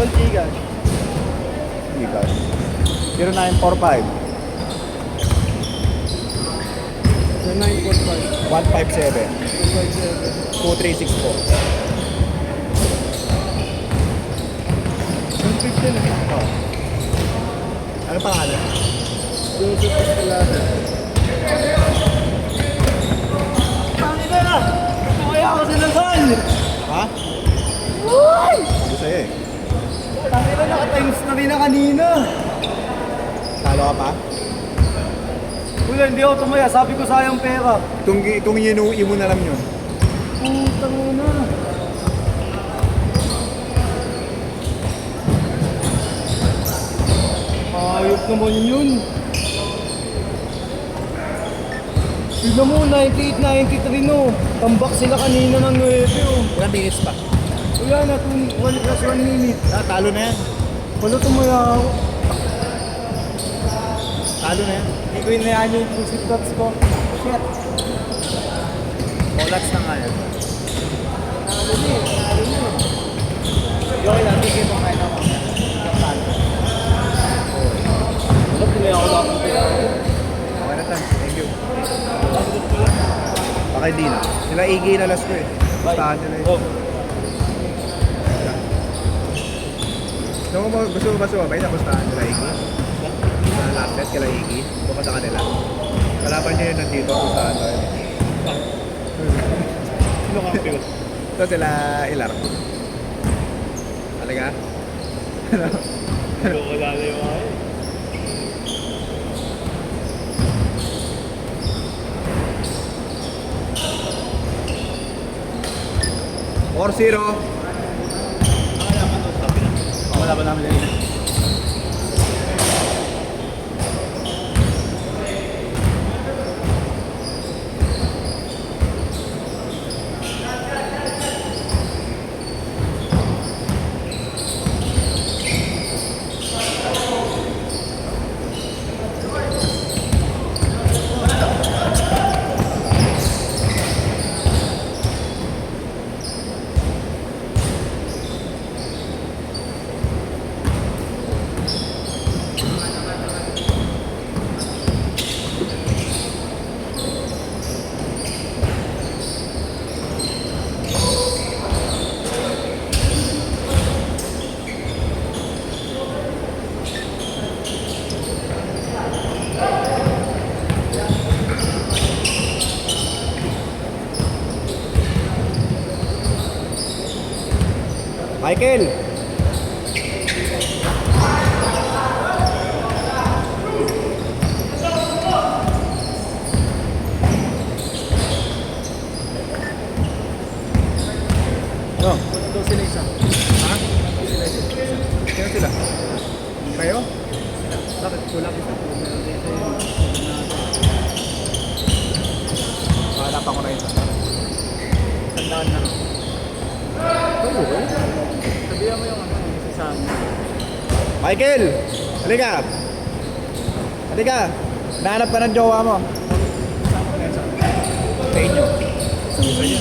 12 gigas. Gigas. 0945 945. 157 257. 2364. 115 na. Oh. Ano pangalan? Joseph Escalada. Pangina na! Kaya ako sinasan! Ha? Uy! Ano sa'yo eh? Pangina na, ka-times na rin na kanina. Talo ka pa? Wala, hindi ako tumaya. Sabi ko sayang pera. Itong inuwi mo na lang yun. Putang ina. Ayop naman yun. Tignan mo, 98-93 no. Tambak sila kanina ng 9 oh. Ilang minutes pa? Wala na, 1 plus 1 minute. Ah, talo na yan. Wala tumaya ako. Talo na yan. Hindi ko inayaan yung pusit dots ko. Shit. Collats na nga yan. Okay lang, tigil mo kayo naman. Wala, tumaya ako lang. Okay na tan. Thank you. Baka hindi na. Sila Iggy na last ko eh. Bastahan nila eh. Oh. Gusto mo ba sumabay na bastahan nila Iggy? Sa last set kila Iggy? Doon ka sa kanila. Kalaban nyo yun nandito kung saan tayo. Sino ka ang pigot? Ito sila Ilar. Talaga? Ano? Wala na yung mga yun. Or zero. Wala ba namin lang? Michael! Ano? Ito sila isa. Ha? Sino sila? Kayo? Bakit kulang isa? Hanapan ko na yun. Tandaan na. Sabihan mo yung ano, isa sa amin. Michael! Halika! Halika! Nahanap ka ng jowa mo. Sa inyo. Sa inyo.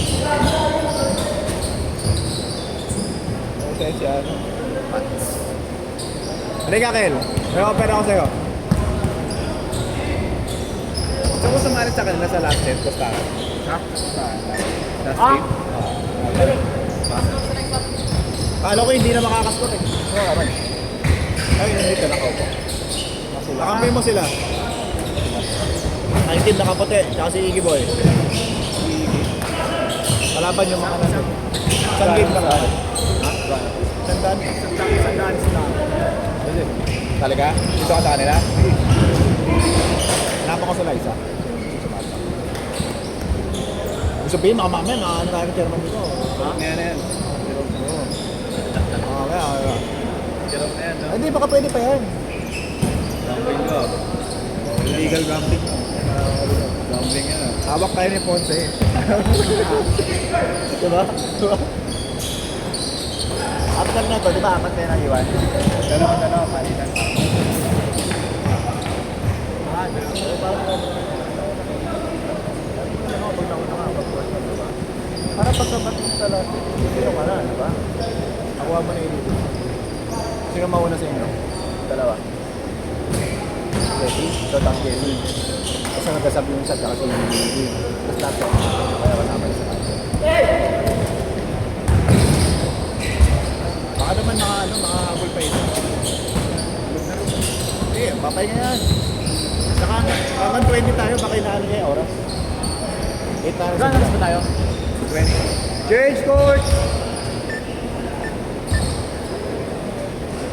Okay, siya. Halika, Kel. May offer ako sa'yo. Gusto ko sumalit sa kanila sa last set. Basta. Ha? Last Ah? game? Kala ko hindi na makakaskot eh. Oo naman. Ay, nandito nakaupo. Kakampi mo sila. Ang team nakaputi, tsaka si Iggy Boy. Iggy. Kalaban yung mga nasa. Isang game ka lang. Ha? Sandaan? Sandaan sila. Talaga? Dito ka sa kanila? Hanapan ko sila isa. Ibig sabihin, mga mamaya, mga ano tayo ng chairman dito. Ha? Yan. Okay. Sarap na yan, no? Hindi, baka pwede pa yan. Gambling ko. Illegal gambling. Gambling yan, ah. Hawak tayo ni Ponce eh. Diba? After na to, di ba? Apat tayo na iwan. Dalawa, palitan. Para pagkabating sa lahat, hindi ka na, di ba? Nakuha mo na yung dito. Sino mauna sa inyo? Dalawa. Ready? So, tapos Jelly. Tapos ang nagkasabi yung shot kasi yung Jelly. Tapos lahat ko. Kaya kasama sa kanya. Baka naman makahabol pa ito. Hindi, papay nga yan. Saka hanggang 20 tayo, baka inaano niya yung oras. 8 tayo. Saan oras ba tayo? 20. Change court!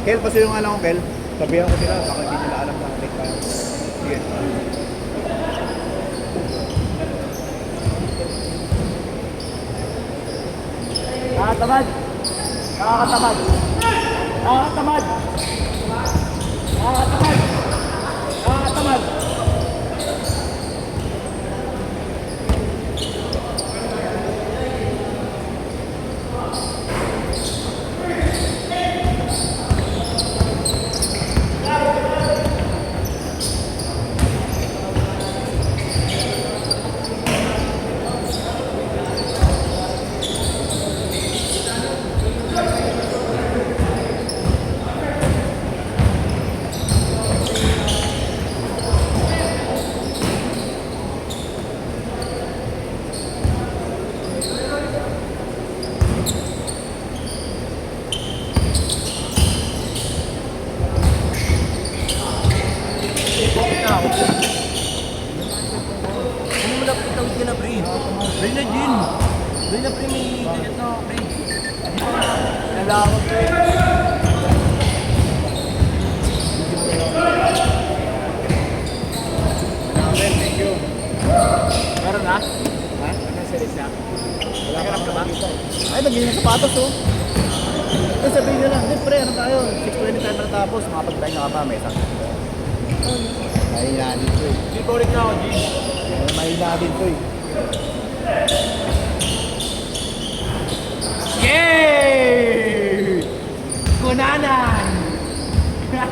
Kel, paso yung alam ko, Kel. Sabihan ko sila, baka hindi nila alam na late tayo. Sige. Nakakatamad! Nakakatamad! Nakakatamad! Nakakatamad! Nakakatamad! Ay, naging yung sapatos oh. Ay, sabihin nyo lang, hindi pre, ano tayo? 6:20 tayo natapos, makapag-try na ka pa, may sakit. Mahina din to eh. Hindi ko rin na ako, G. Mahina din to eh. Yay! Kunanan! Kaya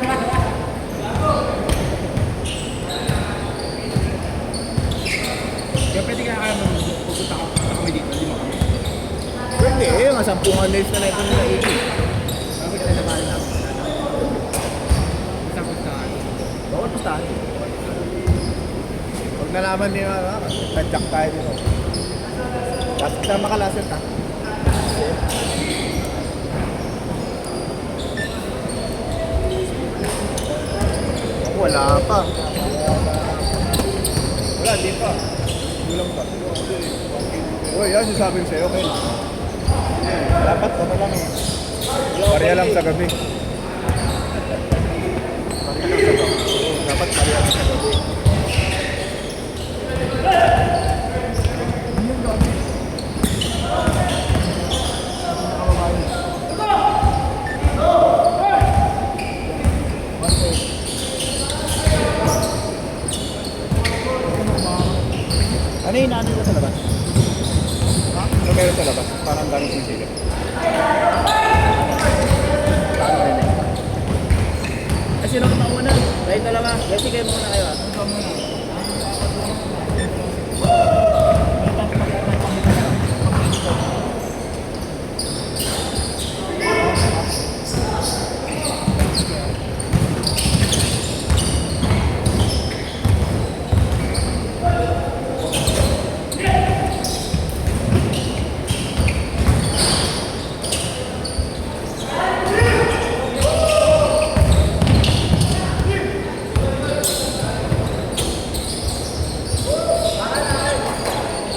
pwede kaya pupunta kami dito, di ba kami? Pwede eh, mga 10 days na ito nila iki. Bakit na naman namin sa ano? Basta pustahan. Bawal pustahan. Huwag nalaman niyo, tadyak tayo dito. Tapos kasama ka laser ta. Wala pa. Wala, di pa. Gulang pa. Uy, yan sasabi ko sa'yo, Kel. Dapat ano lang eh. Pareha lang sa gabi. Dapat pareha lang sa gabi. Ano yung inaano ka sa labas? Ha? Ano meron sa labas? Parang daming sinisilip. Paano rin eh? Ay, sino ka mauna? Dahil dalawa. Kasi kayo muna kayo ah.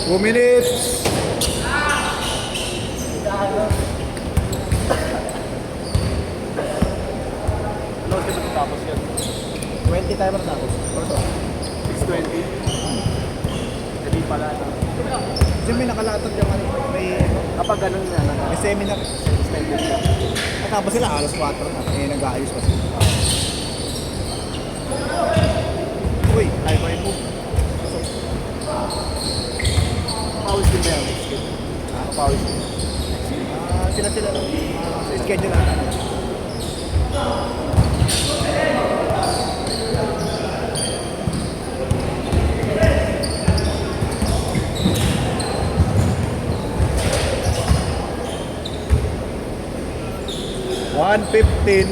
Two minutes! Ano kasi matapos yan? 20 tayo matapos. 6:20. Hindi pala. Kasi may nakalatag yung ano. Kapag ganun na. May seminar. Natapos sila alas 4 na. Eh, nag-aayos pa sila. Uy, tayo ba yung move? Pawis din ba yan? Pawis din. Sila. Sa schedule na. $1:15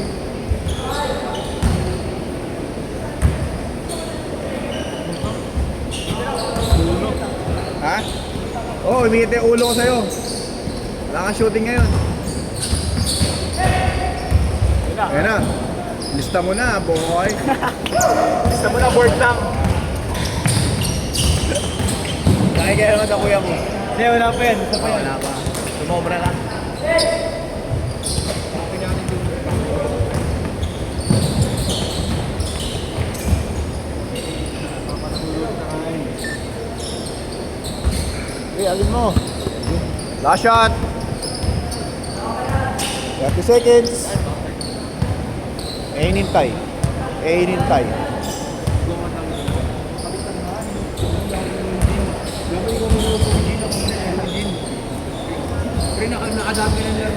Oh, umikit yung ulo ko sa'yo. Wala kang shooting ngayon. Ayan na. Lista mo na, boy. Gusto mo na board lang. Nakikaya naman sa kuya mo. Hindi, wala pa yan. Isa pa yan. Wala pa. Sumobra lang. Okay, alin mo. Last shot. 30 seconds. Hinintay. Hinintay. Pre, nakadami na lang.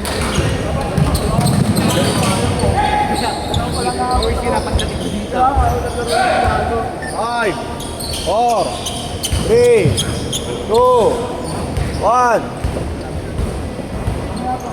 Always hirapan natin dito. 5, 4, 3, 2, 1.